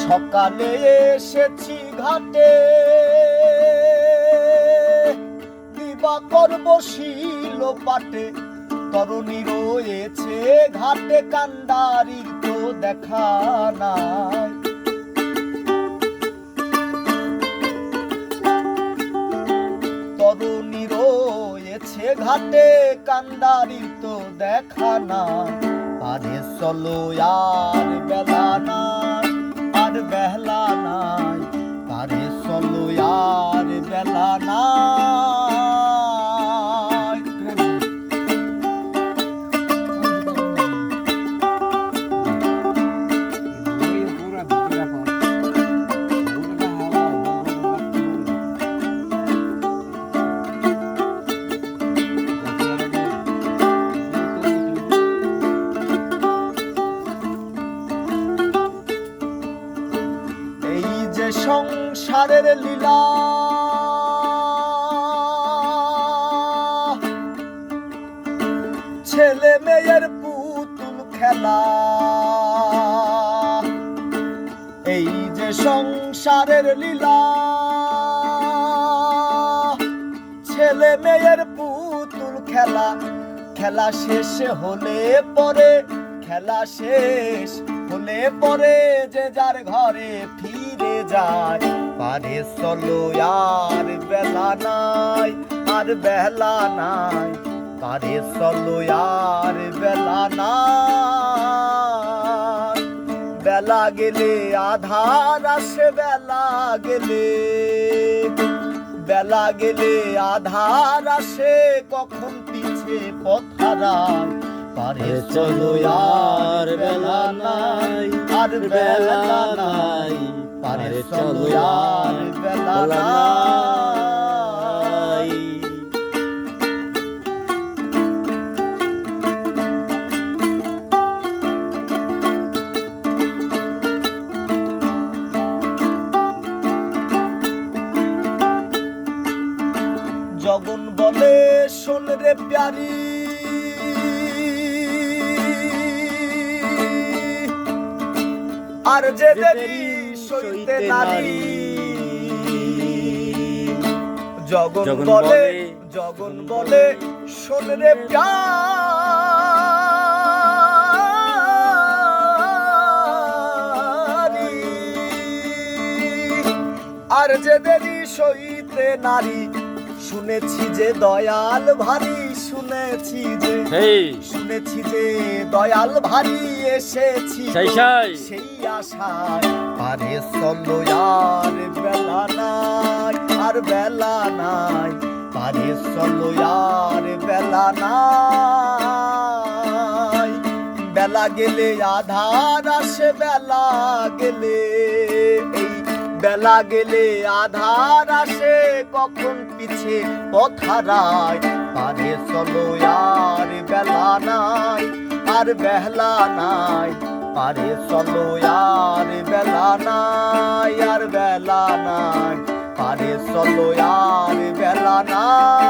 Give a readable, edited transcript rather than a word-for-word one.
সকালে এসেছি ঘাটে, দিবাকর বসিল পাটে, তরুণী রয়েছে ঘাটে, কান্ডারির তো দেখা নাই। তরুণী রয়েছে ঘাটে, কান্ডারির তো দেখা নাই। আরে চলো আর বেলা নাই, আর বেলা নাই, আরে চলো আর বেলা নাই। সংসারের লীলা ছেলে মেয়ের পুতুল খেলা, এই যে সংসারের লীলা ছেলে মেয়ের পুতুল খেলা। খেলা শেষ হলে পরে, খেলা শেষ হলে পরে যে যার ঘরে ফিরে যায়। পারে চলো আর বেলা নাই, আর বেলা নাই, পারে চলো আর বেলা নাই। বেলা গেলে আধার আসে, বেলা গেলে, বেলা গেলে আধার আসে, কখন পিছে পথ হারায়। পারে চলো আর বেলা নাই, আর বেলা নাই, পারে চলো আর বেলা নাই। জগন বলে শোন রে প্যারি, আর যে দেরি সইতে নারী। জগন বলে, জগন বলে শোন রে প্যারি, আর যে দেরি সইতে নারী। শুনেছি যে দয়াল ভারী, শুনেছি যে, শুনেছি যে দয়াল ভারী এসেছি সেই আশায়। আরে চলো আর বেলা নাই, আর বেলা নাই, আরে চলো আর বেলা নাই। বেলা গেলে আধার আসে, বেলা গেলে, বেলা গেলে আধার আসে, কখন পিছে পথ হারায়। আরে চলো আর বেলা নাই, আর বেলা নাই, আরে চলো আর বেলা নাই, আর বেলা নাই, আরে চলো আর বেলা নাই।